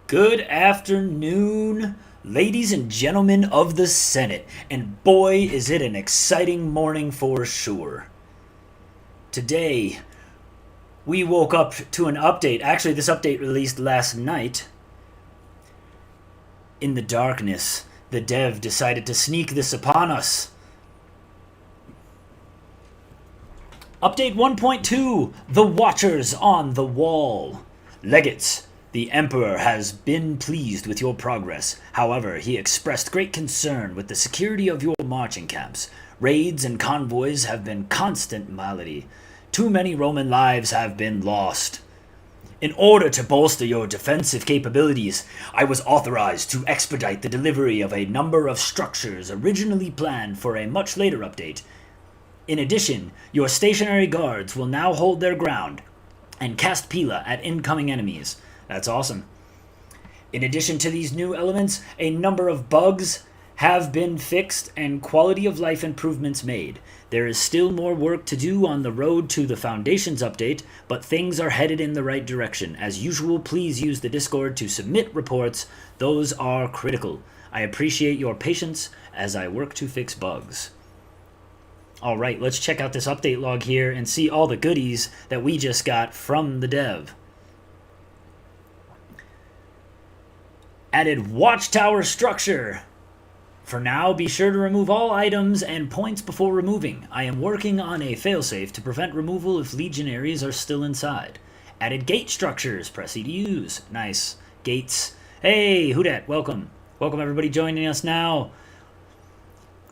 Good afternoon, ladies and gentlemen of the Senate, and boy is it an exciting morning for sure. Today, we woke up to an update. Actually, this update released last night. In the darkness, the dev decided to sneak this upon us. Update 1.2, The Watchers on the Wall. Legates, the Emperor has been pleased with your progress. However, he expressed great concern with the security of your marching camps. Raids and convoys have been constant malady. Too many Roman lives have been lost. In order to bolster your defensive capabilities, I was authorized to expedite the delivery of a number of structures originally planned for a much later update. In addition, your stationary guards will now hold their ground and cast Pila at incoming enemies. That's awesome. In addition to these new elements, a number of bugs have been fixed and quality of life improvements made. There is still more work to do on the road to the Foundations update, but things are headed in the right direction. As usual, please use the Discord to submit reports. Those are critical. I appreciate your patience as I work to fix bugs. Alright, let's check out this update log here and see all the goodies that we just got from the dev. Added watchtower structure. For now, be sure to remove all items and points before removing. I am working on a failsafe to prevent removal if legionaries are still inside. Added gate structures. Press E to use. Nice. Gates. Hey, who dat? Welcome. Welcome everybody joining us now.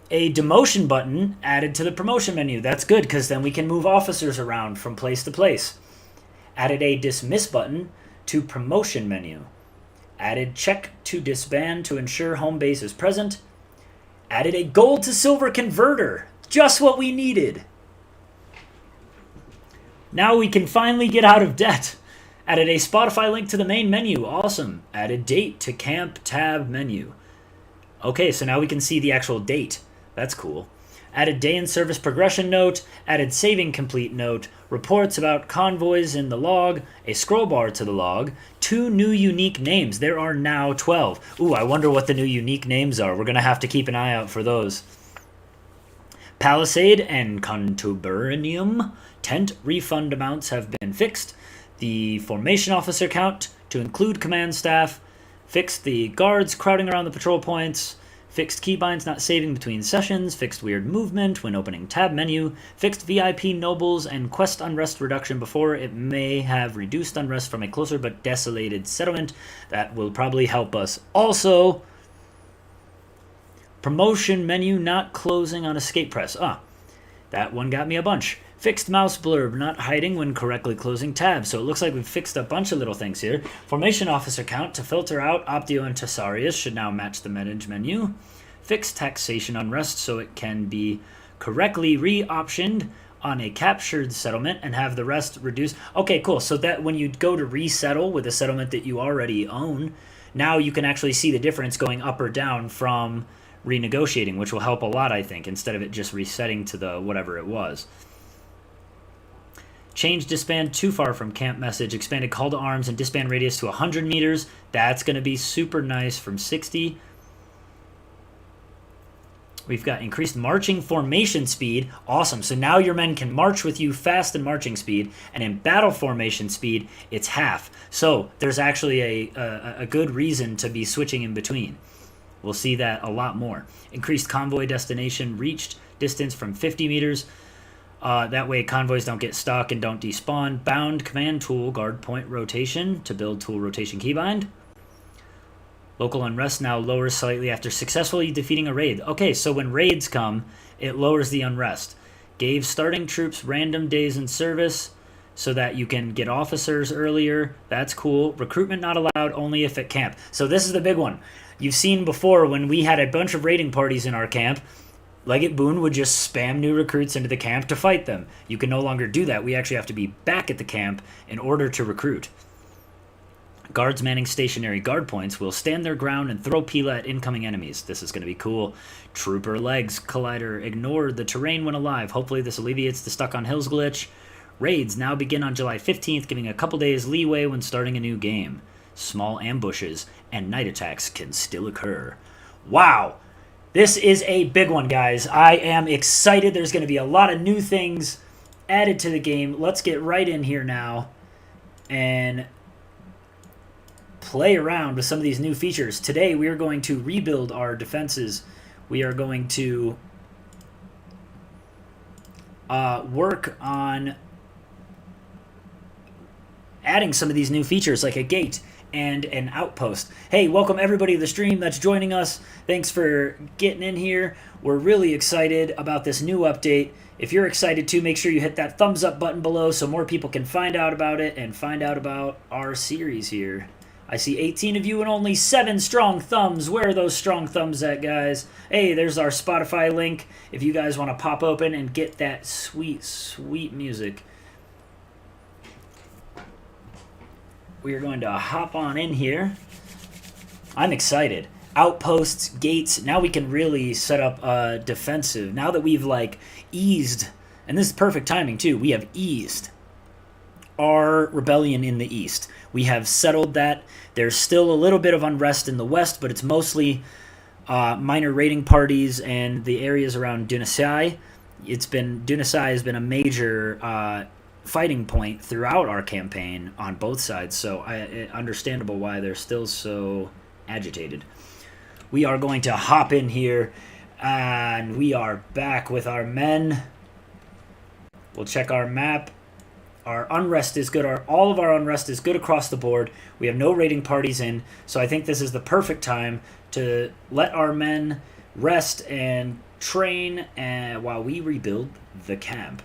A demotion button added to the promotion menu. That's good because then we can move officers around from place to place. Added a dismiss button to promotion menu. Added check to disband to ensure home base is present. Added a gold to silver converter. Just what we needed. Now we can finally get out of debt. Added a Spotify link to the main menu. Awesome. Added date to camp tab menu. Okay, so now we can see the actual date. That's cool. Added day in service progression note, added saving complete note, reports about convoys in the log, a scroll bar to the log, 2 new unique names. There are now 12. Ooh, I wonder what the new unique names are. We're going to have to keep an eye out for those. Palisade and Contubernum tent refund amounts have been fixed. The formation officer count to include command staff. Fixed the guards crowding around the patrol points. Fixed keybinds not saving between sessions, fixed weird movement when opening tab menu, fixed VIP nobles and quest unrest reduction before it may have reduced unrest from a closer but desolated settlement. That will probably help us. Also, promotion menu not closing on escape press. That one got me a bunch. Fixed mouse blurb not hiding when correctly closing tabs. So it looks like we've fixed a bunch of little things here. Formation officer count to filter out Optio and Tessarius should now match the manage menu. Fixed taxation unrest so it can be correctly re-optioned on a captured settlement and have the rest reduced. Okay, cool. So that when you go to resettle with a settlement that you already own, now you can actually see the difference going up or down from renegotiating, which will help a lot, I think, instead of it just resetting to the whatever it was. Change disband too far from camp message. Expanded call to arms and disband radius to 100 meters. That's going to be super nice from 60. We've got increased marching formation speed. Awesome. So now your men can march with you fast in marching speed. And in battle formation speed, it's half. So there's actually a good reason to be switching in between. We'll see that a lot more. Increased convoy destination reached distance from 50 meters. That way convoys don't get stuck and don't despawn. Bound command tool guard point rotation to build tool rotation keybind. Local unrest now lowers slightly after successfully defeating a raid. Okay, so when raids come, it lowers the unrest. Gave starting troops random days in service so that you can get officers earlier. That's cool. Recruitment not allowed only if at camp. So this is the big one. You've seen before when we had a bunch of raiding parties in our camp, Legate Boon would just spam new recruits into the camp to fight them. You can no longer do that. We actually have to be back at the camp in order to recruit. Guards manning stationary guard points will stand their ground and throw Pila at incoming enemies. This is going to be cool. Trooper legs collider ignored the terrain when alive. Hopefully this alleviates the stuck on hills glitch. Raids now begin on July 15th, giving a couple days leeway when starting a new game. Small ambushes and night attacks can still occur. Wow! This is a big one, guys. I am excited. There's going to be a lot of new things added to the game. Let's get right in here now and play around with some of these new features. Today, we are going to rebuild our defenses. We are going to work on adding some of these new features like a gate and an outpost. Hey, welcome everybody to the stream that's joining us. Thanks for getting in here. We're really excited about this new update. If you're excited too, make sure you hit that thumbs up button below so more people can find out about it and find out about our series here. I see 18 of you and only 7 strong thumbs. Where are those strong thumbs at, guys? Hey, there's our Spotify link if you guys want to pop open and get that sweet, sweet music. We are going to hop on in here. I'm excited. Outposts, gates. Now we can really set up defensive. Now that we've like eased, and this is perfect timing too. We have eased our rebellion in the east. We have settled that. There's still a little bit of unrest in the west, but it's mostly minor raiding parties and the areas around Dunasai. Dunasai has been a major fighting point throughout our campaign on both sides, so understandable why they're still so agitated. We are going to hop in here, and we are back with our men. We'll check our map. Our unrest is good. All of our unrest is good across the board. We have no raiding parties in, so I think this is the perfect time to let our men rest and train while we rebuild the camp.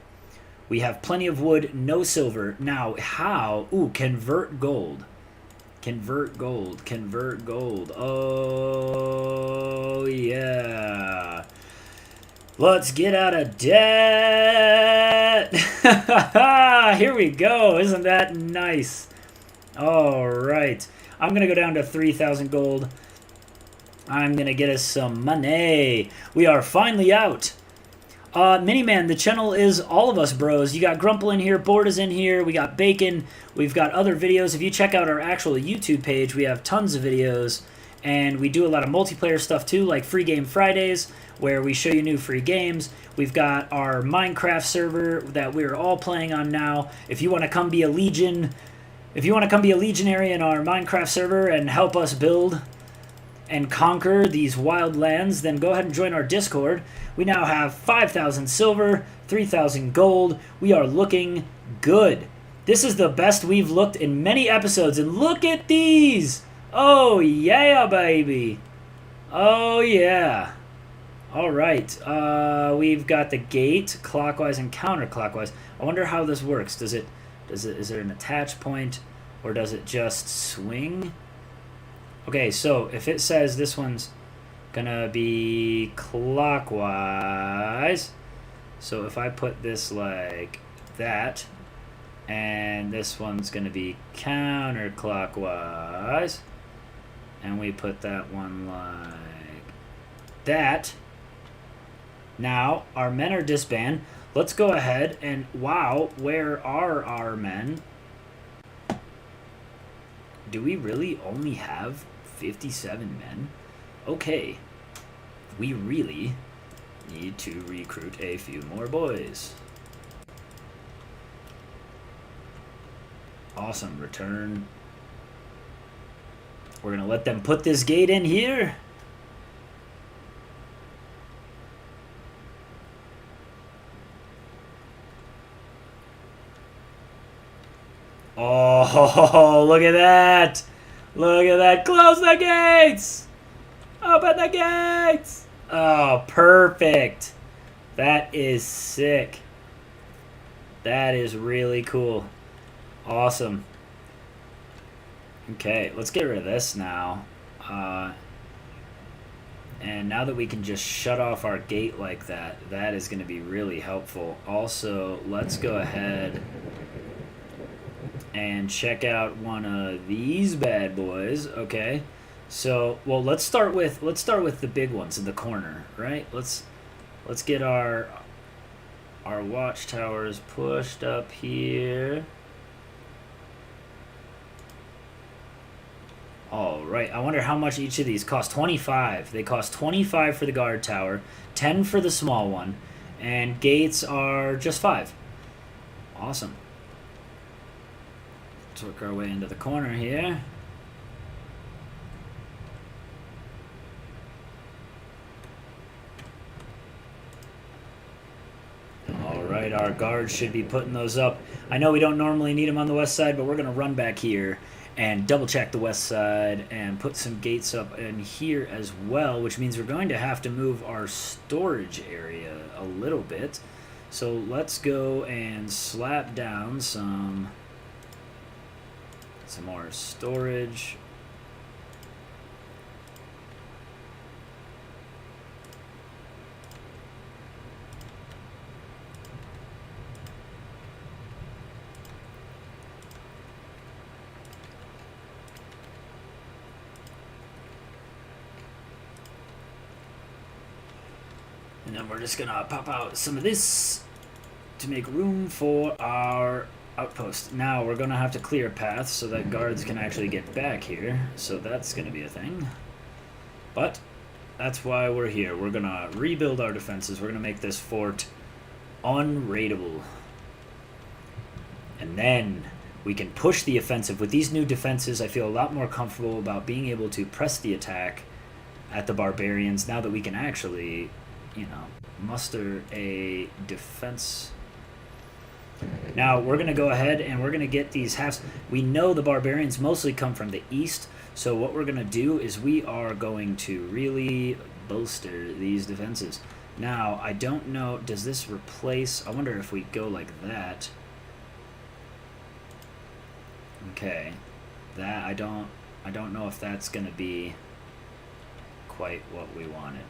We have plenty of wood, no silver. Now, how? Ooh, convert gold. Convert gold. Convert gold. Oh, yeah. Let's get out of debt. Here we go. Isn't that nice? All right. I'm going to go down to 3,000 gold. I'm going to get us some money. We are finally out. Miniman, the channel is all of us, bros. You got Grumple in here, Board is in here, we got Bacon, we've got other videos. If you check out our actual YouTube page, we have tons of videos, and we do a lot of multiplayer stuff too, like Free Game Fridays, where we show you new free games. We've got our Minecraft server that we're all playing on now. If you want to come be a Legion, if you want to come be a Legionary in our Minecraft server and help us build and conquer these wild lands, then go ahead and join our Discord. We now have 5,000 silver, 3,000 gold. We are looking good. This is the best we've looked in many episodes, and look at these! Oh yeah, baby! Oh yeah! All right, we've got the gate, clockwise and counterclockwise. I wonder how this works. Is there an attach point, or does it just swing? Okay, so if it says this one's gonna be clockwise, so if I put this like that, and this one's gonna be counterclockwise, and we put that one like that, now our men are disbanded. Let's go ahead and, wow, where are our men? Do we really only have 57 men? Okay. We really need to recruit a few more boys. Awesome. Return. We're going to let them put this gate in here. Oh, look at that. Look at that. Close the gates. Open the gates. Oh, perfect. That is sick. That is really cool. Awesome. Okay, let's get rid of this now. And now that we can just shut off our gate like that, that is going to be really helpful. Also, let's go ahead and check out one of these bad boys. Okay, so well, let's start with the big ones in the corner, right? Let's get our watchtowers pushed up here. wonder how much each of these cost. 25. They cost 25 for the guard tower, 10 for the small one, and gates are just 5. Awesome. Let's work our way into the corner here. Alright, our guards should be putting those up. I know we don't normally need them on the west side, but we're going to run back here and double check the west side and put some gates up in here as well, which means we're going to have to move our storage area a little bit. So let's go and slap down some more storage. And then we're just gonna pop out some of this to make room for our outpost. Now we're gonna have to clear a path so that guards can actually get back here. So that's gonna be a thing. But that's why we're here. We're gonna rebuild our defenses. We're gonna make this fort unraidable. And then we can push the offensive. With these new defenses, I feel a lot more comfortable about being able to press the attack at the Barbarians now that we can actually, you know, muster a defense. Now we're going to go ahead and we're going to get these halves. We know the Barbarians mostly come from the east, so what we're going to do is we are going to really bolster these defenses. Now, I don't know, does this replace, I wonder if we go like that. Okay, that I don't know if that's going to be quite what we wanted.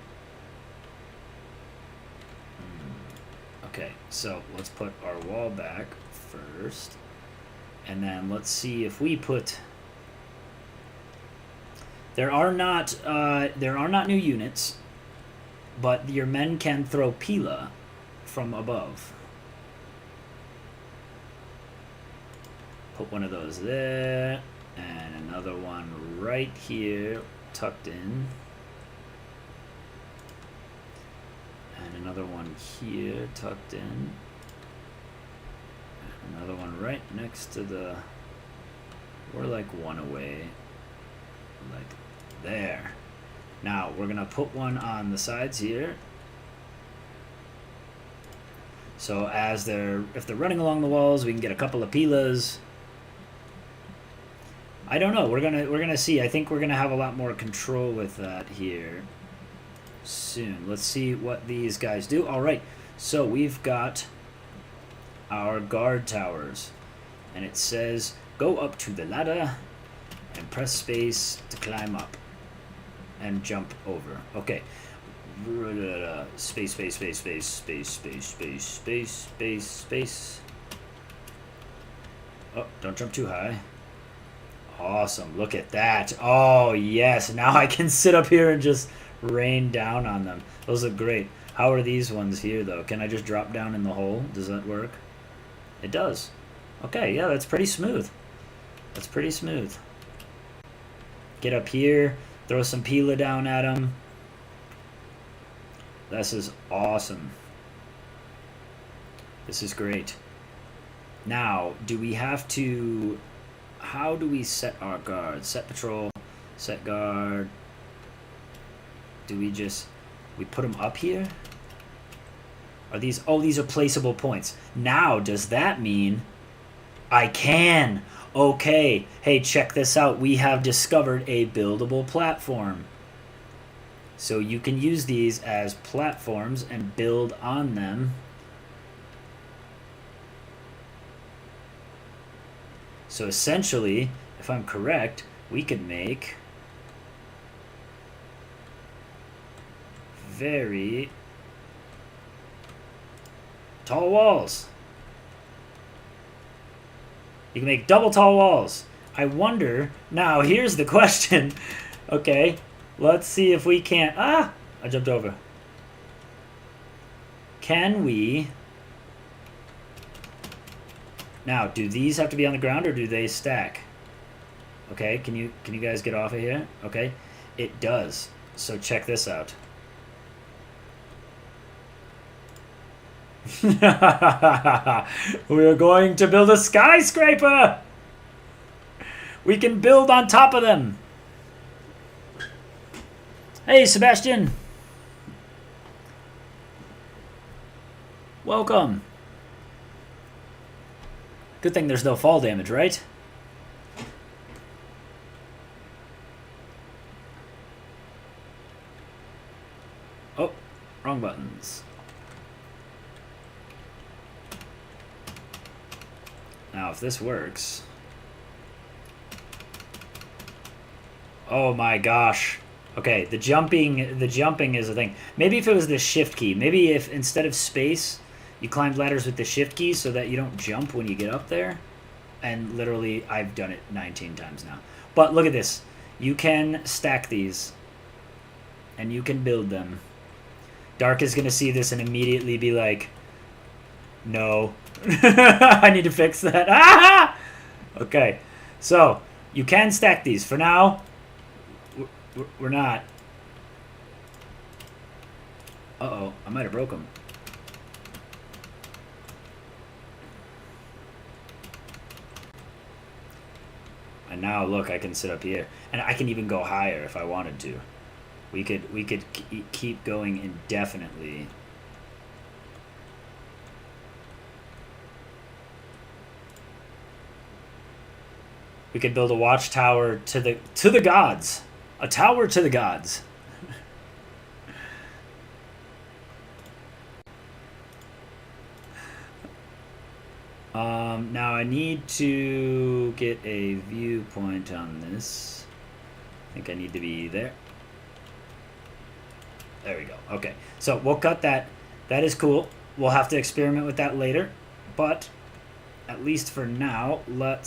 Okay, so let's put our wall back first, and then let's see if we put. There are not new units, but your men can throw pila from above. Put one of those there, and another one right here, tucked in. And another one here, tucked in. And another one right next to the... We're like one away. Like there. Now, we're going to put one on the sides here. So as if they're running along the walls, we can get a couple of pilas. I don't know. We're gonna see. I think we're gonna have a lot more control with that here soon. Let's see what these guys do. All right, so we've got our guard towers, and it says go up to the ladder and press space to climb up and jump over. Okay, space, space, space, space, space, space, space, space, space, space. Oh, don't jump too high. Awesome, look at that. Oh yes, now I can sit up here and just rain down on them. Those look great. How are these ones here though? Can I just drop down in the hole? Does that work? It does. Okay, yeah, that's pretty smooth. That's pretty smooth. Get up here, throw some pila down at them. This is awesome. This is great. Now, do we have to... How do we set our guard? Set patrol, set guard. Do we just... We put them up here? Are these... Oh, these are placeable points. Now, does that mean I can? Okay. Hey, check this out. We have discovered a buildable platform. So you can use these as platforms and build on them. So essentially, if I'm correct, we could make very tall walls. You can make double tall walls. I wonder, now here's the question. Okay, let's see if we can't, I jumped over. Can we, now do these have to be on the ground or do they stack? Okay, can you guys get off of here? Okay, it does. So check this out. We're going to build a skyscraper. We can build on top of them. Hey, Sebastian. Welcome. Good thing there's no fall damage, right? Oh, wrong buttons. Now, if this works... Oh my gosh. Okay, the jumping is a thing. Maybe if it was the shift key. Maybe if instead of space, you climbed ladders with the shift key so that you don't jump when you get up there. And literally, I've done it 19 times now. But look at this. You can stack these. And you can build them. Dark is going to see this and immediately be like, no. I need to fix that. Ah! Okay, so you can stack these. For now, we're not. Uh-oh, I might have broke them. And now look, I can sit up here. And I can even go higher if I wanted to. We could keep going indefinitely. We could build a watchtower to the gods. A tower to the gods. Now I need to get a viewpoint on this. I think I need to be there. There we go. Okay, so we'll cut that. That is cool. We'll have to experiment with that later. But at least for now, we'll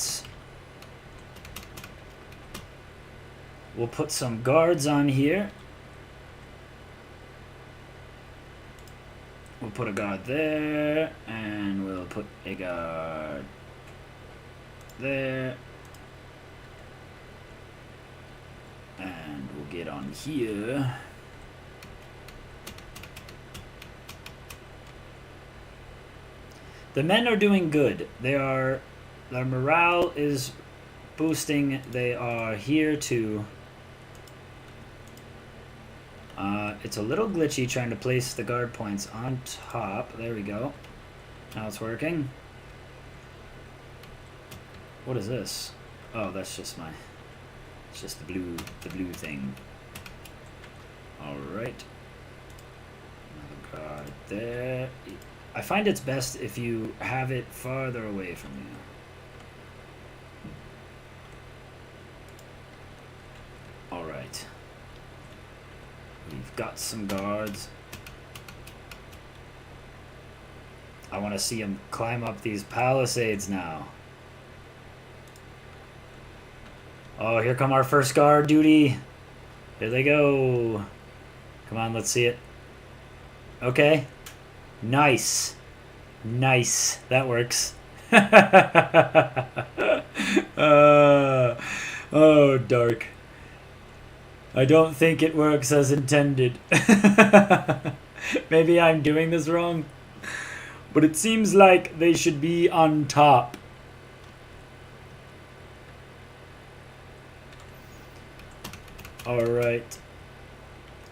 put some guards on here. We'll put a guard there, and we'll put a guard there. And we'll get on here. The men are doing good. Their morale is boosting. They are here to... it's a little glitchy trying to place the guard points on top. There we go. Now it's working. What is this? Oh, that's just it's just the blue thing. Alright. Another guard there. I find it's best if you have it farther away from you. Alright. We've got some guards. I want to see them climb up these palisades now. Oh, here come our first guard duty. Here they go. Come on, let's see it. Okay. Nice. Nice. That works. Oh, Dark. I don't think it works as intended. Maybe I'm doing this wrong. But it seems like they should be on top. Alright.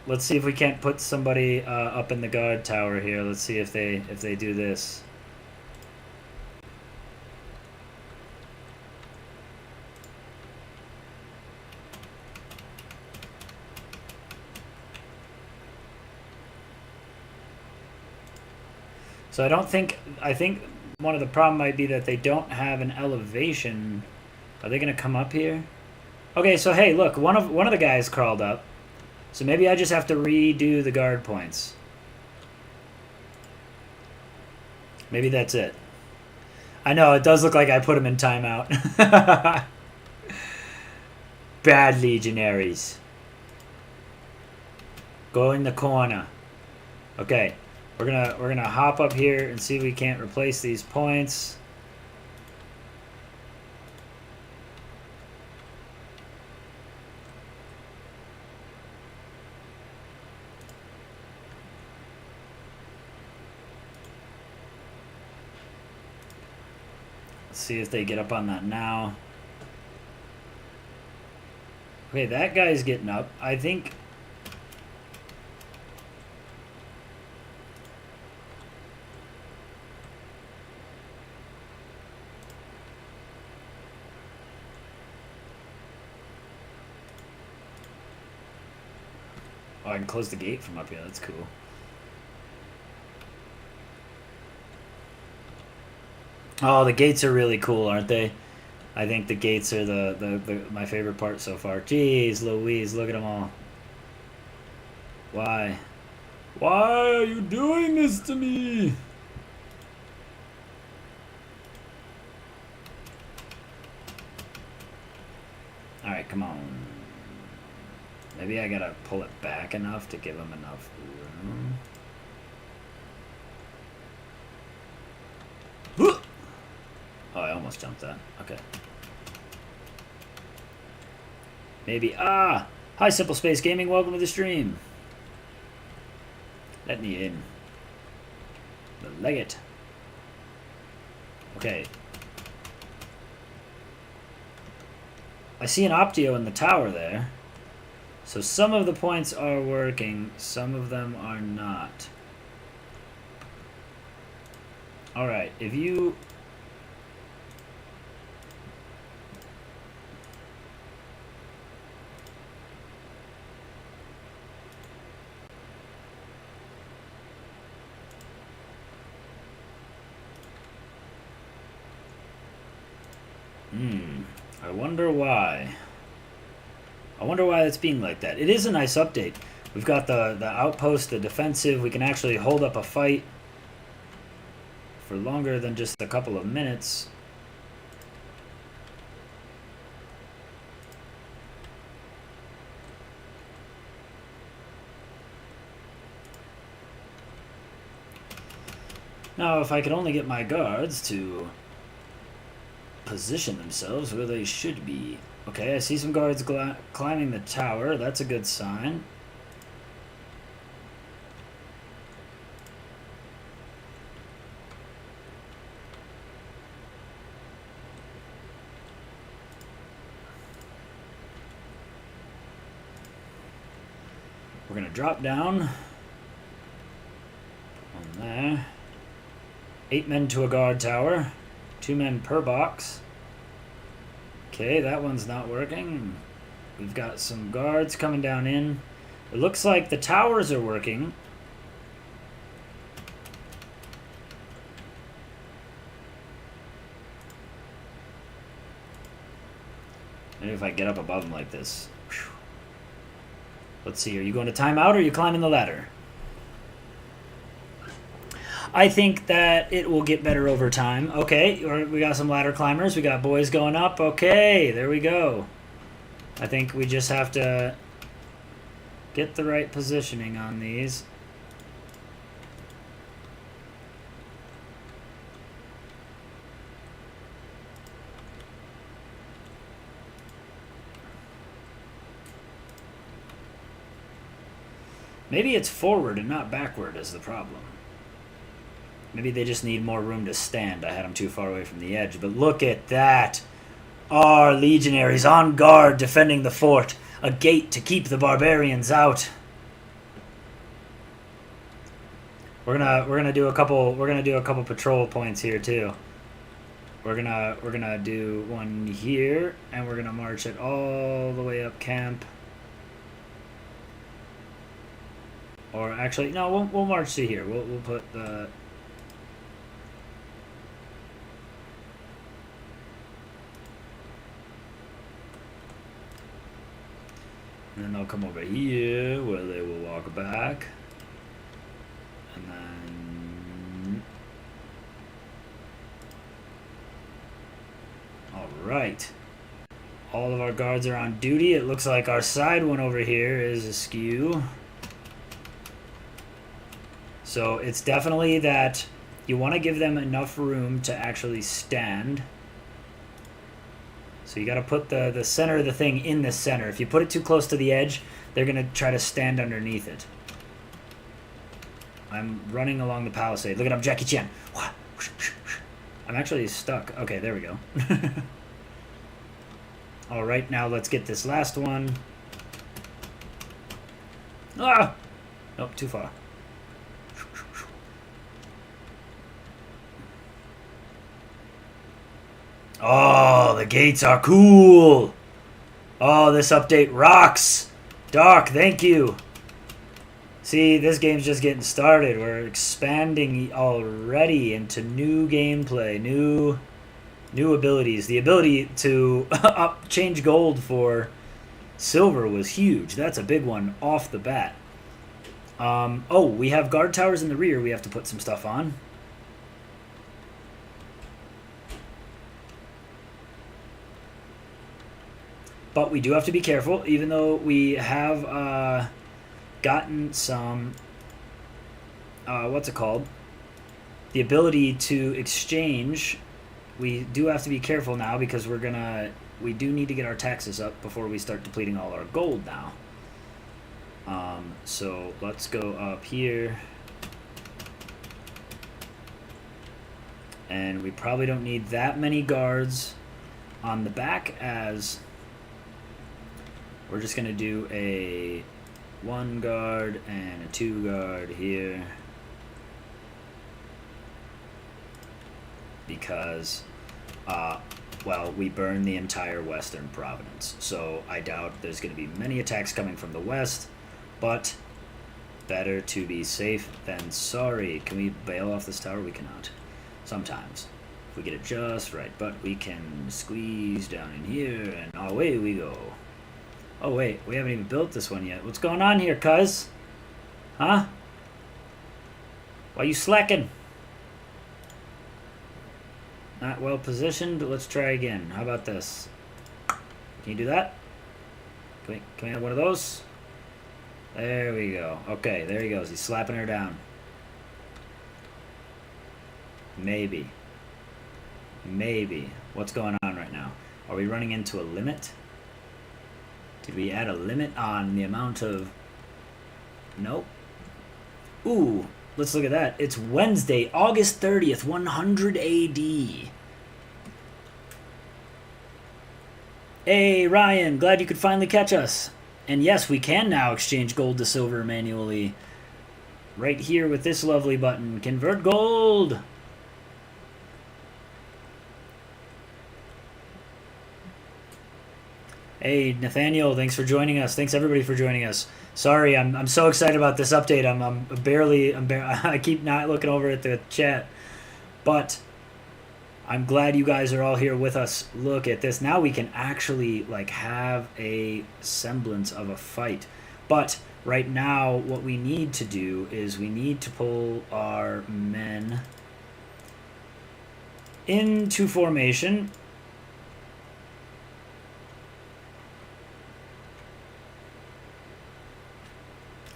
Let's see if we can't put somebody up in the guard tower here. Let's see if they do this. So I think one of the problem might be that they don't have an elevation. Are they going to come up here? Okay, so hey, look, one of the guys crawled up. So maybe I just have to redo the guard points. Maybe that's it. I know, it does look like I put him in timeout. Bad legionaries. Go in the corner. Okay. We're gonna hop up here and see if we can't replace these points. see if they get up on that now. Okay, that guy's getting up. I think... Oh, I can close the gate from up here. That's cool. Oh, the gates are really cool, aren't they? I think the gates are my favorite part so far. Jeez Louise, look at them all. Why? Why are you doing this to me? Alright, come on. Maybe I gotta pull it back enough to give him enough room. Oh, I almost jumped that. Okay. Maybe. Ah! Hi, Simple Space Gaming. Welcome to the stream. Let me in. The Legate. Okay. I see an Optio in the tower there. So some of the points are working. Some of them are not. Alright, if you... I wonder why. I wonder why it's being like that. It is a nice update. We've got the outpost, the defensive. We can actually hold up a fight for longer than just a couple of minutes. Now, if I could only get my guards to position themselves where they should be. Okay, I see some guards climbing the tower. That's a good sign. We're going to drop down on there. 8 men to a guard tower. 2 men per box. Okay, that one's not working. We've got some guards coming down in. It looks like the towers are working. Maybe if I get up above them like this. Whew. Let's see, are you going to timeout or are you climbing the ladder? I think that it will get better over time. Okay, we got some ladder climbers. We got boys going up. Okay, there we go. I think we just have to get the right positioning on these. Maybe it's forward and not backward is the problem. Maybe they just need more room to stand. I had them too far away from the edge. But look at that. Our legionaries on guard defending the fort. A gate to keep the barbarians out. We're gonna do a couple patrol points here too. We're gonna do one here, and we're gonna march it all the way up camp. Or actually, no, we'll march to here. We'll put the... And then they'll come over here where they will walk back. And then... Alright. All of our guards are on duty. It looks like our side one over here is askew. So it's definitely that you want to give them enough room to actually stand. So you got to put the center of the thing in the center. If you put it too close to the edge, they're going to try to stand underneath it. I'm running along the palisade. Look at him, Jackie Chan. I'm actually stuck. Okay, there we go. All right, now let's get this last one. Ah! Nope, too far. Oh, the gates are cool. Oh, this update rocks. Doc, thank you. See, this game's just getting started. We're expanding already into new gameplay, new abilities. The ability to change gold for silver was huge. That's a big one off the bat. Oh, we have guard towers in the rear we have to put some stuff on. But we do have to be careful, even though we have gotten some, what's it called? The ability to exchange. We do have to be careful now because we do need to get our taxes up before we start depleting all our gold now. So let's go up here. And we probably don't need that many guards on the back, as we're just going to do a 1 guard and a 2 guard here. Because, well, we burn the entire western province. So I doubt there's going to be many attacks coming from the west. But better to be safe than sorry. Can we bail off this tower? We cannot. Sometimes. If we get it just right. But we can squeeze down in here and away we go. Oh, wait. We haven't even built this one yet. What's going on here, cuz? Huh? Why you slacking? Not well positioned. Let's try again. How about this? Can you do that? Can we have one of those? There we go. Okay, there he goes. He's slapping her down. Maybe. Maybe. What's going on right now? Are we running into a limit? Did we add a limit on the amount of... Nope. Ooh, let's look at that. It's Wednesday, August 30th, 100 AD. Hey, Ryan, glad you could finally catch us. And yes, we can now exchange gold to silver manually. Right here with this lovely button. Convert gold. Hey, Nathaniel, thanks for joining us. Thanks, everybody, for joining us. Sorry, I'm so excited about this update. I keep not looking over at the chat. But I'm glad you guys are all here with us. Look at this. Now we can actually have a semblance of a fight. But right now what we need to do is we need to pull our men into formation.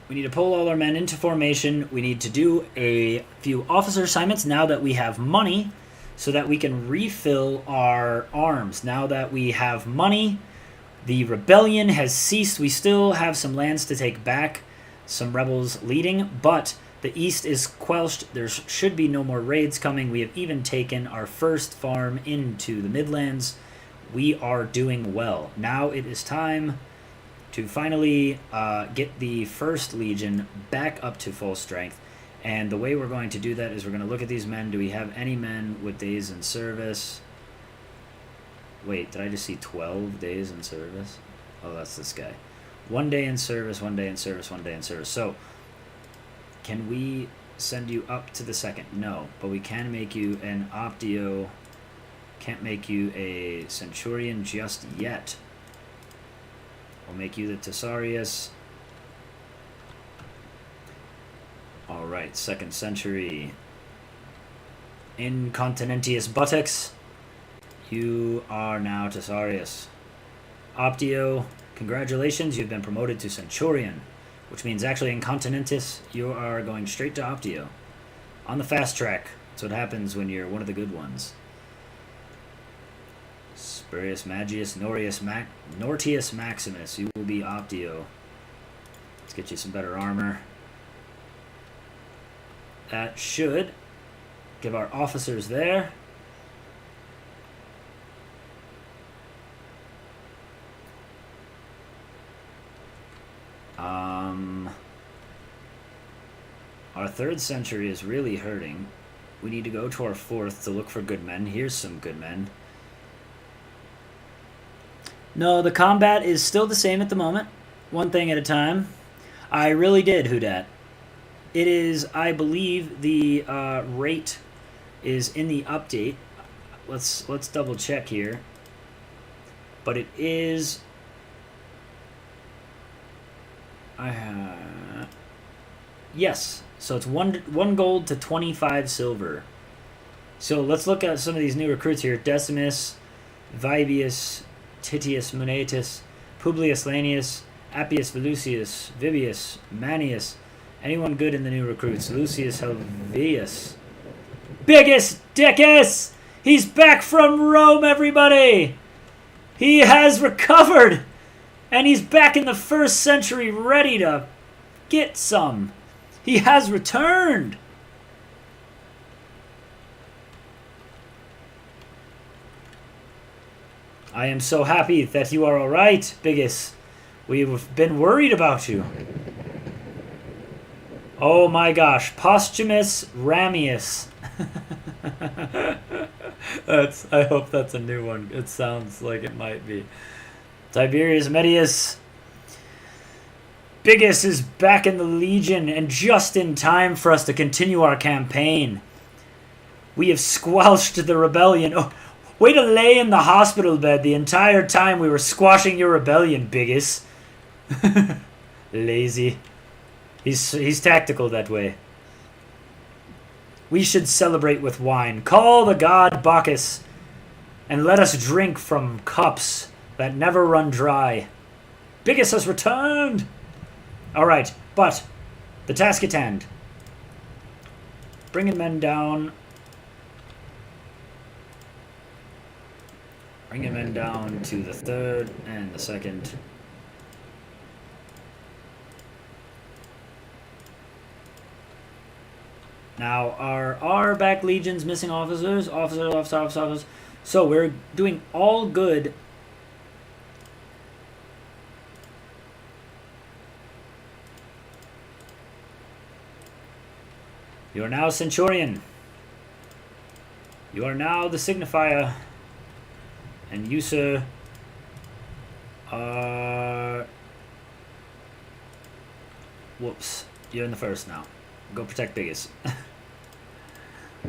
We need to pull all our men into formation. We need to do a few officer assignments now that we have money, so that we can refill our arms. Now that we have money, the rebellion has ceased. We still have some lands to take back, some rebels leading, but the east is quelched. There should be no more raids coming. We have even taken our first farm into the Midlands. We are doing well. Now it is time to finally get the first legion back up to full strength. And the way we're going to do that is we're going to look at these men. Do we have any men with days in service? Wait, did I just see 12 days in service? Oh, that's this guy. 1 day in service, 1 day in service, 1 day in service. So, can we send you up to the second? No, but we can make you an Optio. Can't make you a Centurion just yet. We'll make you the Tesarius. Alright, 2nd century. Incontinentius buttocks. You are now Tesarius. Optio, congratulations, you've been promoted to Centurion. Which means actually Incontinentis, you are going straight to Optio. On the fast track. That's what happens when you're one of the good ones. Spurius Magius, Nortius Maximus, you will be Optio. Let's get you some better armor. That should give our officers there our 3rd century is really hurting. We need to go to our 4th to look for good men. Here's some good men. No, the combat is still the same at the moment. One thing at a time. I really did, Houdat. It is, I believe, the rate is in the update. Let's double check here. But it is... yes. So it's one gold to 25 silver. So let's look at some of these new recruits here. Decimus, Vibius, Titius Monetus, Publius Lanius, Appius Volusius, Vibius, Manius. Anyone good in the new recruits? Lucius Helvius. Biggest Dickus! He's back from Rome, everybody! He has recovered! And he's back in the 1st century ready to get some. He has returned! I am so happy that you are alright, Biggest. We've been worried about you. Oh my gosh, Posthumus Ramius. I hope that's a new one. It sounds like it might be. Tiberius Medius. Biggest is back in the Legion and just in time for us to continue our campaign. We have squelched the rebellion. Oh, way to lay in the hospital bed the entire time we were squashing your rebellion, Biggest. Lazy. He's tactical that way. We should celebrate with wine. Call the god Bacchus, and let us drink from cups that never run dry. Biggest has returned! Alright, but the task at hand. Bringing men down. Bringing men down to the 3rd and the 2nd. Now, are back legions missing officers? Officers. So we're doing all good. You are now Centurion. You are now the Signifier. And you, sir, are... Whoops. You're in the 1st now. Go protect Biggest.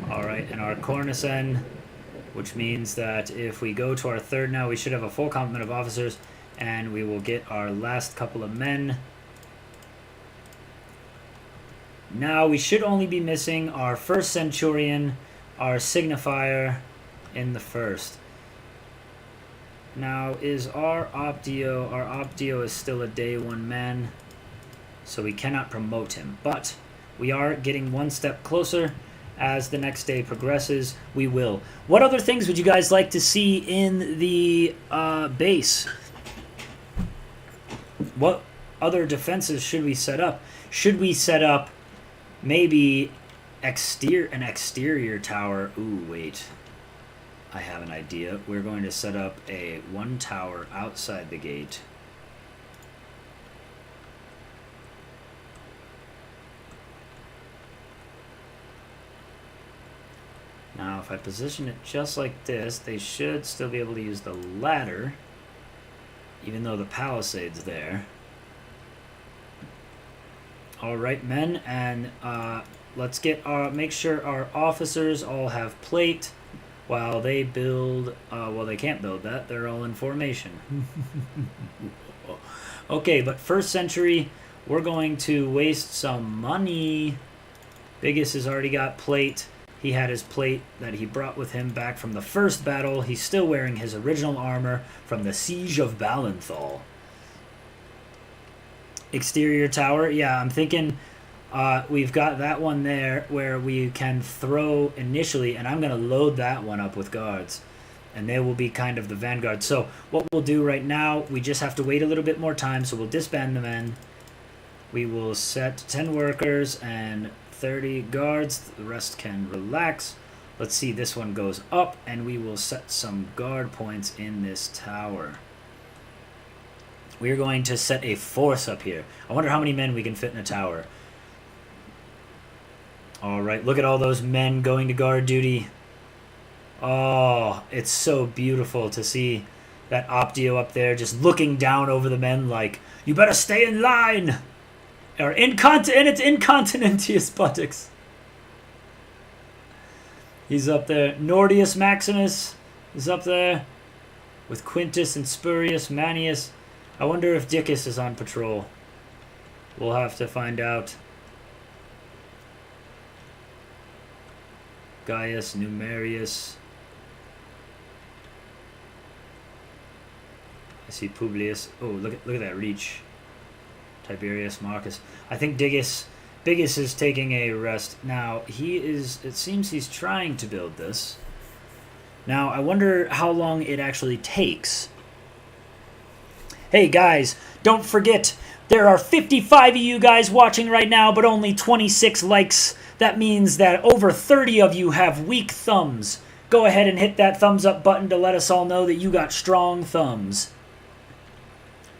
Alright, and our Cornicen, which means that if we go to our 3rd now, we should have a full complement of officers, and we will get our last couple of men. Now, we should only be missing our 1st Centurion, our Signifier in the 1st. Now, is our Optio is still a day 1 man, so we cannot promote him, but we are getting one step closer. As the next day progresses, we will. What other things would you guys like to see in the base? What other defenses should we set up? Should we set up maybe an exterior tower? Ooh, wait. I have an idea. We're going to set up a 1 tower outside the gate. Now, if I position it just like this, they should still be able to use the ladder, even though the palisade's there. Alright, men, and let's get make sure our officers all have plate while they build... well, they can't build that. They're all in formation. Okay, but 1st century, we're going to waste some money. Biggest has already got plate. He had his plate that he brought with him back from the 1st battle. He's still wearing his original armor from the Siege of Balenthal. Exterior tower. Yeah, I'm thinking we've got that one there where we can throw initially, and I'm going to load that one up with guards. And they will be kind of the vanguard. So what we'll do right now, we just have to wait a little bit more time, so we'll disband the men. We will set 10 workers and 30 guards. The rest can relax. Let's see, this one goes up, and we will set some guard points in this tower. We are going to set a force up here. I wonder how many men we can fit in a tower. All right, look at all those men going to guard duty. Oh, it's so beautiful to see that Optio up there just looking down over the men like, you better stay in line! Or and it's Incontinentius buttocks. He's up there. Nordius Maximus is up there with Quintus and Spurius Manius. I wonder if Dickus is on patrol. We'll have to find out. Gaius Numerius. I see Publius. Oh, look at that reach. Tiberius Marcus. I think Biggus is taking a rest. Now, it seems he's trying to build this. Now, I wonder how long it actually takes. Hey guys, don't forget, there are 55 of you guys watching right now, but only 26 likes. That means that over 30 of you have weak thumbs. Go ahead and hit that thumbs up button to let us all know that you got strong thumbs.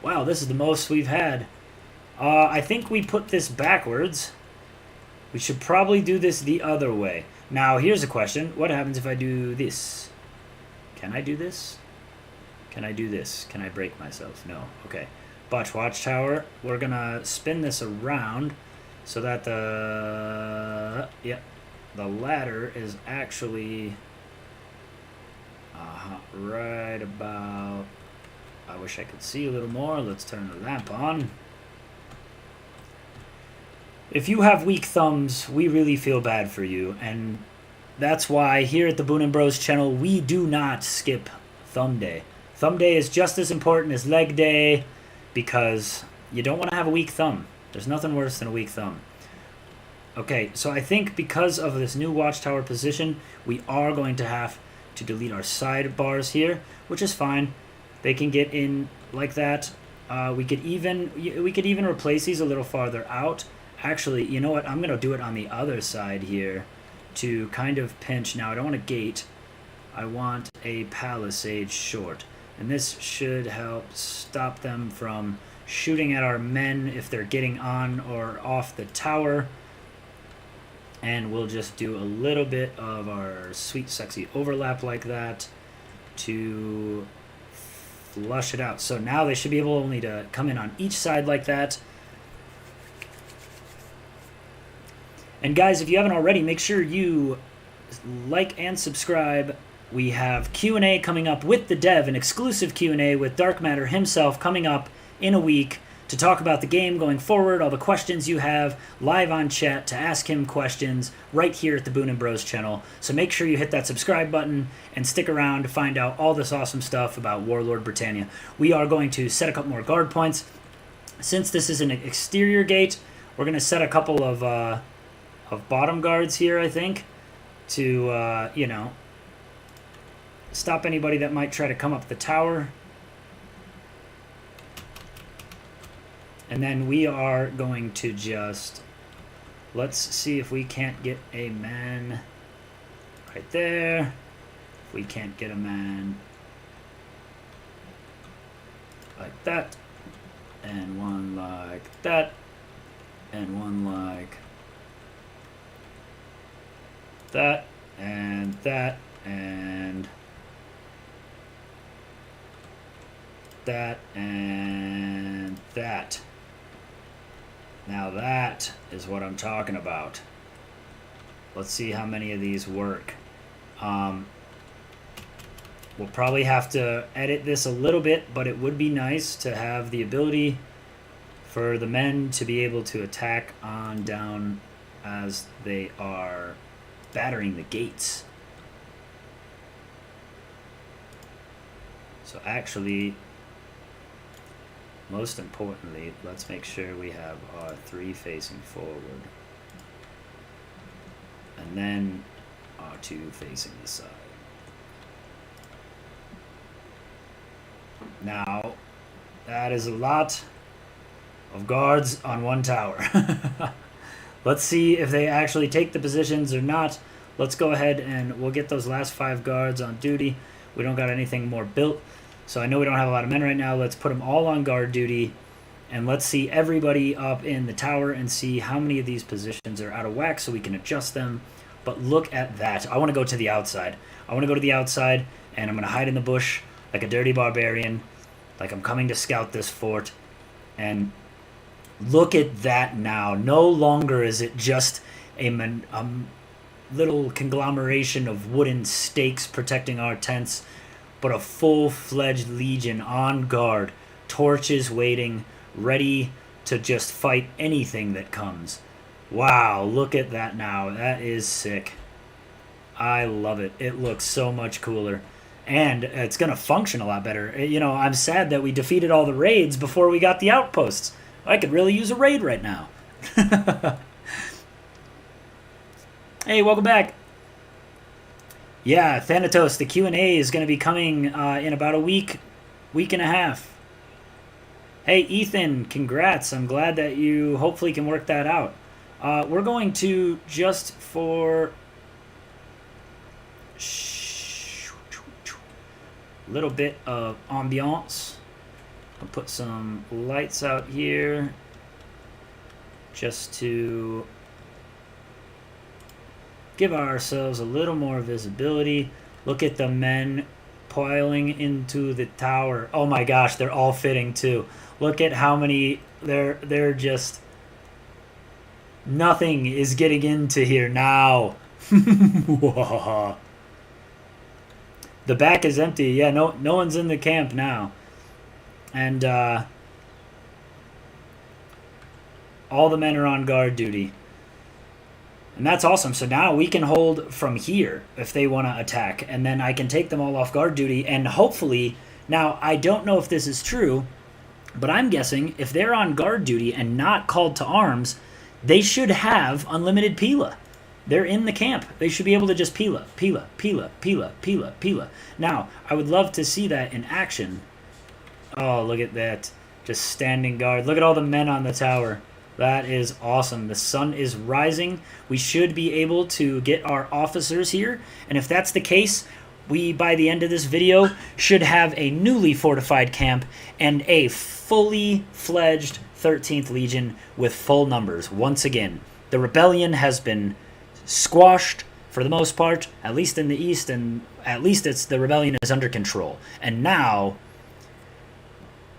Wow, this is the most we've had. I think we put this backwards. We should probably do this the other way. Now, here's a question. What happens if I do this? Can I do this? Can I do this? Can I break myself? No. Okay. Botch Watchtower. We're going to spin this around so that the ladder is actually right about... I wish I could see a little more. Let's turn the lamp on. If you have weak thumbs, we really feel bad for you, and that's why here at the Boon and Bros channel, we do not skip Thumb Day. Thumb Day is just as important as Leg Day because you don't want to have a weak thumb. There's nothing worse than a weak thumb. Okay, so I think because of this new watchtower position, we are going to have to delete our sidebars here, which is fine. They can get in like that. We could even replace these a little farther out. Actually, you know what? I'm going to do it on the other side here to kind of pinch. Now, I don't want a gate. I want a palisade short. And this should help stop them from shooting at our men if they're getting on or off the tower. And we'll just do a little bit of our sweet, sexy overlap like that to flush it out. So now they should be able only to come in on each side like that. And guys, if you haven't already, make sure you like and subscribe. We have Q&A coming up with the dev, an exclusive Q&A with Darkmatter himself coming up in a week to talk about the game going forward, all the questions you have, live on chat to ask him questions right here at the Boon and Bros channel. So make sure you hit that subscribe button and stick around to find out all this awesome stuff about Warlord Britannia. We are going to set a couple more guard points. Since this is an exterior gate, we're going to set a couple of bottom guards here, I think, to, stop anybody that might try to come up the tower. And then we are going to just, let's see if we can't get a man right there. If we can't get a man like that, and one like that, and one like that, and that, and that, and that. Now that is what I'm talking about. Let's see how many of these work. We'll probably have to edit this a little bit, but it would be nice to have the ability for the men to be able to attack on down as they are battering the gates. So actually, most importantly, let's make sure we have our 3 facing forward. And then our 2 facing the side. Now, that is a lot of guards on one tower. Let's see if they actually take the positions or not. Let's go ahead and we'll get those last 5 guards on duty. We don't got anything more built. So I know we don't have a lot of men right now. Let's put them all on guard duty. And let's see everybody up in the tower and see how many of these positions are out of whack so we can adjust them. But look at that. I want to go to the outside. I want to go to the outside, and I'm going to hide in the bush like a dirty barbarian, like I'm coming to scout this fort. And look at that now. No longer is it just a little conglomeration of wooden stakes protecting our tents, but a full-fledged legion on guard, torches waiting, ready to just fight anything that comes. Wow, look at that now. That is sick. I love it. It looks so much cooler. And it's going to function a lot better. You know, I'm sad that we defeated all the raids before we got the outposts. I could really use a raid right now. Hey, welcome back. Yeah, Thanatos, the Q&A is going to be coming in about a week and a half. Hey, Ethan, congrats. I'm glad that you hopefully can work that out. We're going to, just for a little bit of ambiance, I'll put some lights out here just to give ourselves a little more visibility. Look at the men piling into the tower. Oh my gosh, they're all fitting too. Look at how many, they're just, nothing is getting into here now. The back is empty. Yeah, no one's in the camp now. And all the men are on guard duty. And that's awesome. So now we can hold from here if they want to attack. And then I can take them all off guard duty. And hopefully, now I don't know if this is true, but I'm guessing if they're on guard duty and not called to arms, they should have unlimited Pila. They're in the camp. They should be able to just Pila, Pila, Pila, Pila, Pila, Pila. Now, I would love to see that in action. Oh, look at that. Just standing guard. Look at all the men on the tower. That is awesome. The sun is rising. We should be able to get our officers here. And if that's the case, we, by the end of this video, should have a newly fortified camp and a fully fledged 13th Legion with full numbers. Once again, the rebellion has been squashed for the most part, at least in the east, and at least the rebellion is under control. And now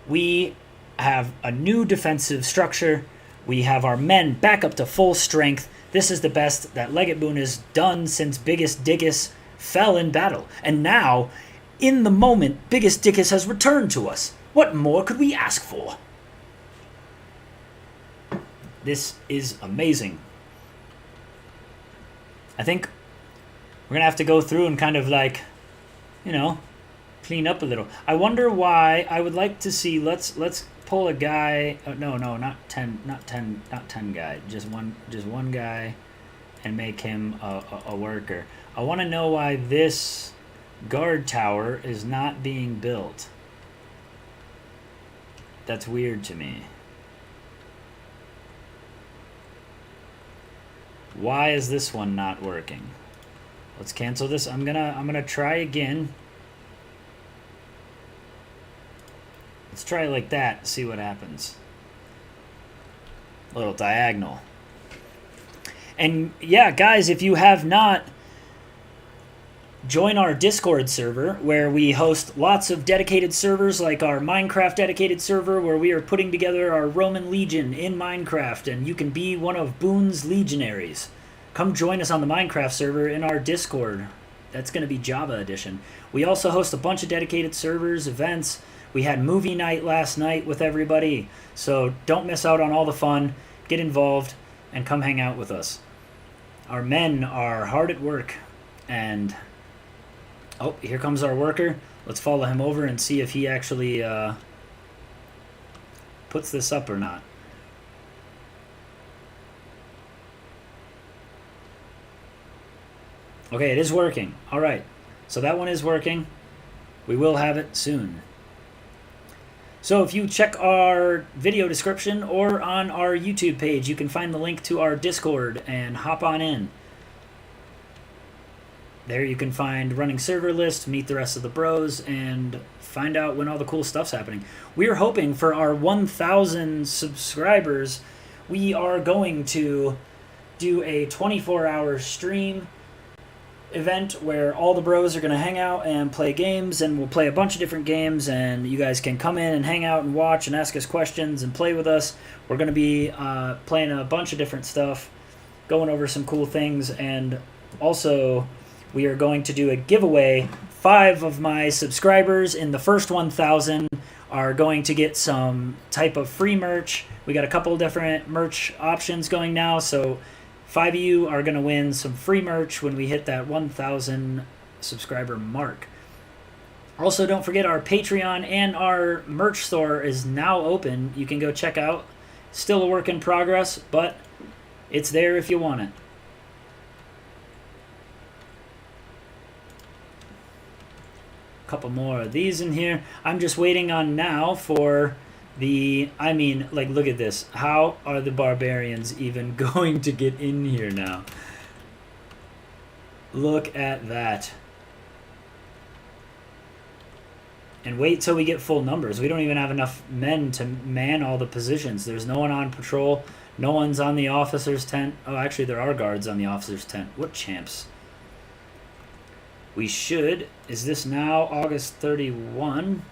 we have a new defensive structure. We have our men back up to full strength. This is the best that Legate Boon has done since Biggest Dickus fell in battle. And now, in the moment, Biggest Dickus has returned to us. What more could we ask for? This is amazing. I think we're going to have to go through and kind of like, you know, clean up a little. I wonder why. I would like to see, let's pull a guy. No, not 10 guy. Just one guy and make him a worker. I want to know why this guard tower is not being built. That's weird to me. Why is this one not working? Let's cancel this. I'm gonna try again. Let's try it like that, see what happens. A little diagonal. And yeah, guys, if you have not, join our Discord server where we host lots of dedicated servers, like our Minecraft dedicated server where we are putting together our Roman Legion in Minecraft, and you can be one of Boon's legionaries. Come join us on the Minecraft server in our Discord. That's going to be Java edition. We also host a bunch of dedicated servers, events. We had movie night last night with everybody, so don't miss out on all the fun. Get involved and come hang out with us. Our men are hard at work, and oh, here comes our worker. Let's follow him over and see if he actually puts this up or not. Okay, it is working. All right, so that one is working. We will have it soon. So if you check our video description or on our YouTube page, you can find the link to our Discord and hop on in. There you can find running server list, meet the rest of the bros, and find out when all the cool stuff's happening. We're hoping for our 1,000 subscribers, we are going to do a 24-hour stream event where all the bros are going to hang out and play games, and we'll play a bunch of different games, and you guys can come in and hang out and watch and ask us questions and play with us. We're going to be playing a bunch of different stuff, going over some cool things, and also we are going to do a giveaway. 5 of my subscribers in the first 1,000 are going to get some type of free merch. We got a couple different merch options going now, so 5 of you are going to win some free merch when we hit that 1,000 subscriber mark. Also, don't forget our Patreon and our merch store is now open. You can go check out. Still a work in progress, but it's there if you want it. Couple more of these in here. I'm just waiting on now for the, I mean, like, look at this. How are the Barbarians even going to get in here now? Look at that. And wait till we get full numbers. We don't even have enough men to man all the positions. There's no one on patrol. No one's on the officer's tent. Oh, actually, there are guards on the officer's tent. What champs. We should. Is this now August 31?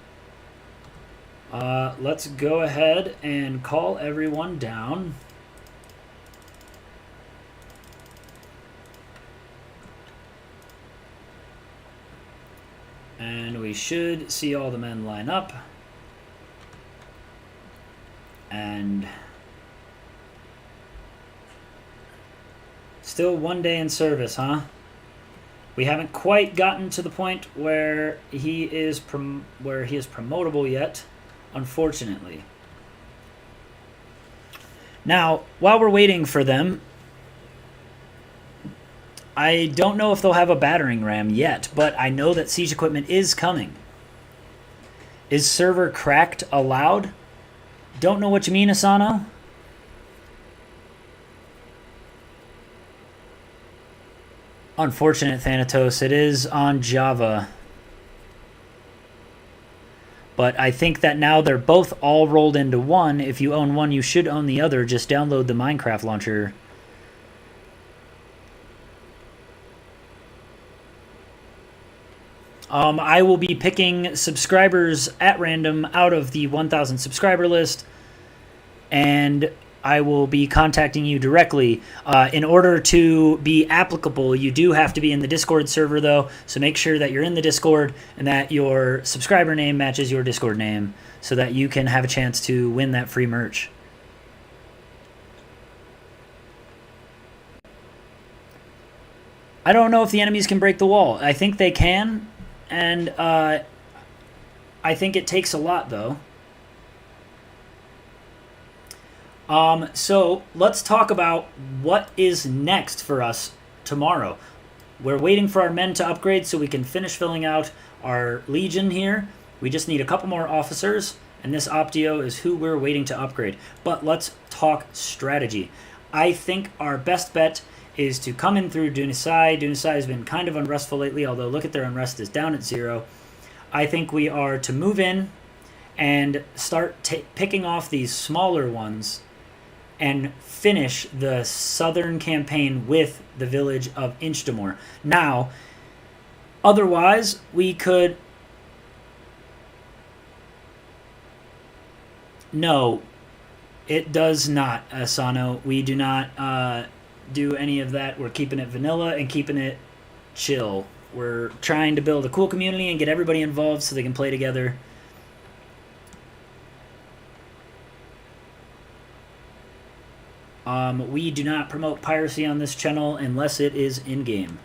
Let's go ahead and call everyone down. And we should see all the men line up. And still 1 day in service, huh? We haven't quite gotten to the point where he is promotable yet, unfortunately. Now, while we're waiting for them, I don't know if they'll have a battering ram yet, but I know that siege equipment is coming. Is server cracked allowed? Don't know what you mean, Asano. Unfortunate, Thanatos. It is on Java. But I think that now they're both all rolled into one. If you own one, you should own the other. Just download the Minecraft launcher. I will be picking subscribers at random out of the 1,000 subscriber list, and I will be contacting you directly. In order to be applicable, you do have to be in the Discord server, though, so make sure that you're in the Discord and that your subscriber name matches your Discord name so that you can have a chance to win that free merch. I don't know if the enemies can break the wall. I think they can, and I think it takes a lot, though. So let's talk about what is next for us tomorrow. We're waiting for our men to upgrade so we can finish filling out our legion here. We just need a couple more officers, and this Optio is who we're waiting to upgrade. But let's talk strategy. I think our best bet is to come in through Dunasai. Dunasai has been kind of unrestful lately, although look at their unrest is down at 0. I think we are to move in and start picking off these smaller ones and finish the southern campaign with the village of Inchdamore. Now, otherwise, we could... No, it does not, Asano. We do not do any of that. We're keeping it vanilla and keeping it chill. We're trying to build a cool community and get everybody involved so they can play together. We do not promote piracy on this channel unless it is in-game.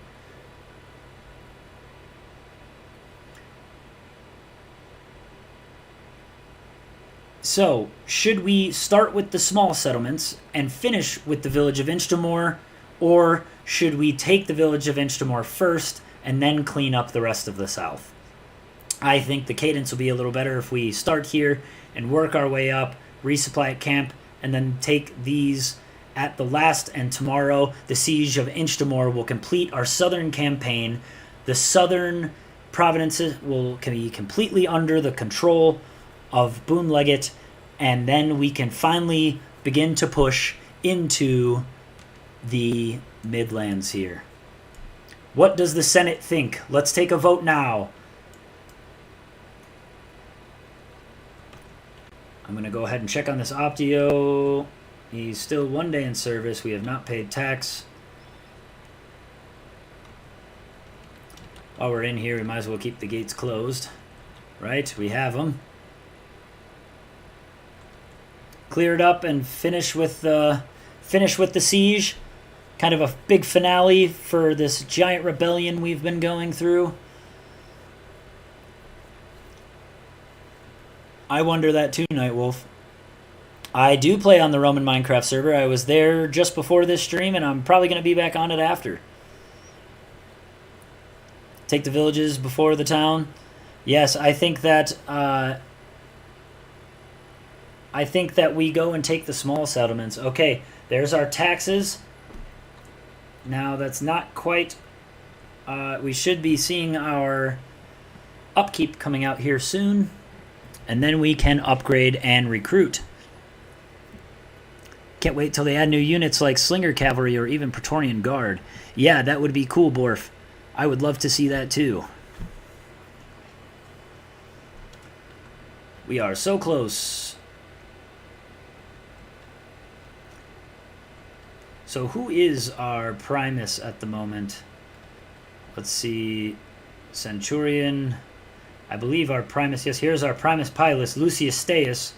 So, should we start with the small settlements and finish with the village of Inchdamore, or should we take the village of Inchdamore first and then clean up the rest of the south? I think the cadence will be a little better if we start here and work our way up, resupply at camp, and then take these at the last, and tomorrow the siege of Inchdamore will complete our southern campaign. The southern provinces can be completely under the control of Boon Legate, and then we can finally begin to push into the Midlands here. What does the Senate think? Let's take a vote now. I'm going to go ahead and check on this Optio. He's still 1 day in service. We have not paid tax. While we're in here, we might as well keep the gates closed. Right? We have them. Clear it up and finish with the siege. Kind of a big finale for this giant rebellion we've been going through. I wonder that too, Nightwolf. I do play on the Roman Minecraft server. I was there just before this stream, and I'm probably going to be back on it after. Take the villages before the town. Yes, I think that we go and take the small settlements. Okay, there's our taxes. Now that's not quite. We should be seeing our upkeep coming out here soon, and then we can upgrade and recruit. Can't wait till they add new units like Slinger Cavalry or even Praetorian Guard. Yeah, that would be cool, Borf. I would love to see that too. We are so close. So who is our Primus at the moment? Let's see. Centurion. I believe our Primus. Yes, here's our Primus Pilus, Lucius Staius.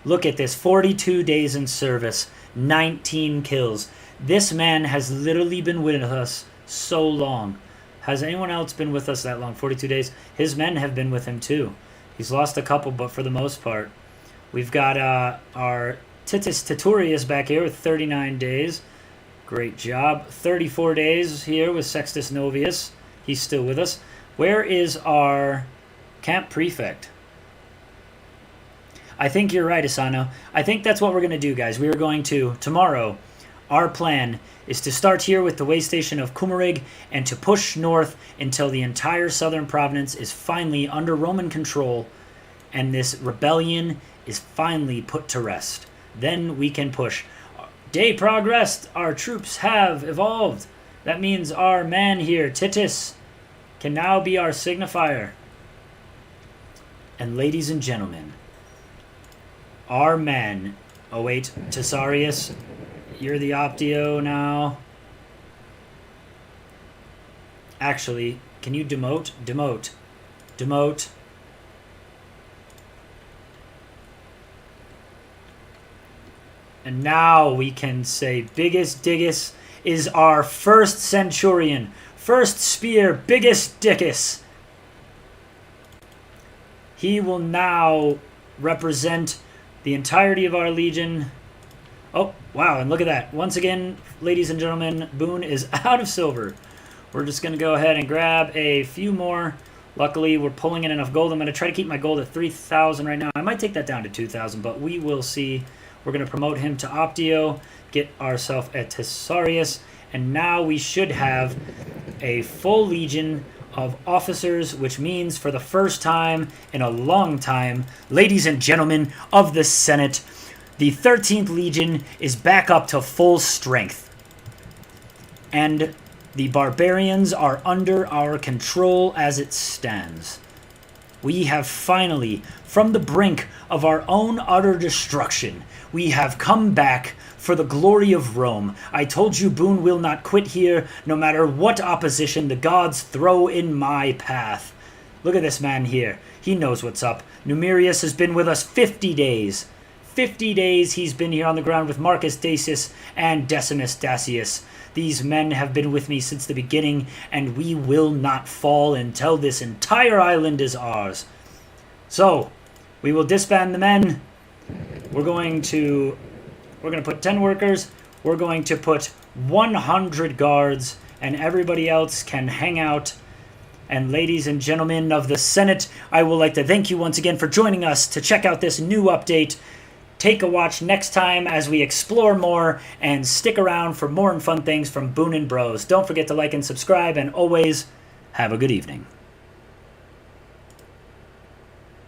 Look at this. 42 days in service. 19 kills. This man has literally been with us so long. Has anyone else been with us that long? 42 days? His men have been with him too. He's lost a couple, but for the most part. We've got our Titus Titurius back here with 39 days. Great job. 34 days here with Sextus Novius. He's still with us. Where is our camp prefect? I think you're right, Asano. I think that's what we're going to do, guys. We are going to, tomorrow, our plan is to start here with the way station of Kumarig and to push north until the entire southern province is finally under Roman control and this rebellion is finally put to rest. Then we can push. Day progressed. Our troops have evolved. That means our man here, Titus, can now be our signifier. And ladies and gentlemen, our man... Oh wait, Tesarius, you're the Optio now. Actually, can you demote? Demote. And now we can say Biggest Diggus is our first Centurion. First Spear, Biggest Dickus. He will now represent the entirety of our legion. Oh, wow, and look at that. Once again, ladies and gentlemen, Boon is out of silver. We're just going to go ahead and grab a few more. Luckily, we're pulling in enough gold. I'm going to try to keep my gold at 3,000 right now. I might take that down to 2,000, but we will see. We're going to promote him to Optio, get ourselves a Tesarius, and now we should have a full legion of officers, which means for the first time in a long time, ladies and gentlemen of the Senate, the 13th Legion is back up to full strength. And the Barbarians are under our control as it stands. We have finally, from the brink of our own utter destruction, we have come back for the glory of Rome. I told you Boon will not quit here, no matter what opposition the gods throw in my path. Look at this man here. He knows what's up. Numerius has been with us 50 days. 50 days he's been here on the ground with Marcus Dacius and Decimus Dacius. These men have been with me since the beginning, and we will not fall until this entire island is ours. So, we will disband the men. We're going to put 10 workers. We're going to put 100 guards, and everybody else can hang out. And ladies and gentlemen of the Senate, I would like to thank you once again for joining us to check out this new update. Take a watch next time as we explore more, and stick around for more and fun things from Boon and Bros. Don't forget to like and subscribe, and always have a good evening.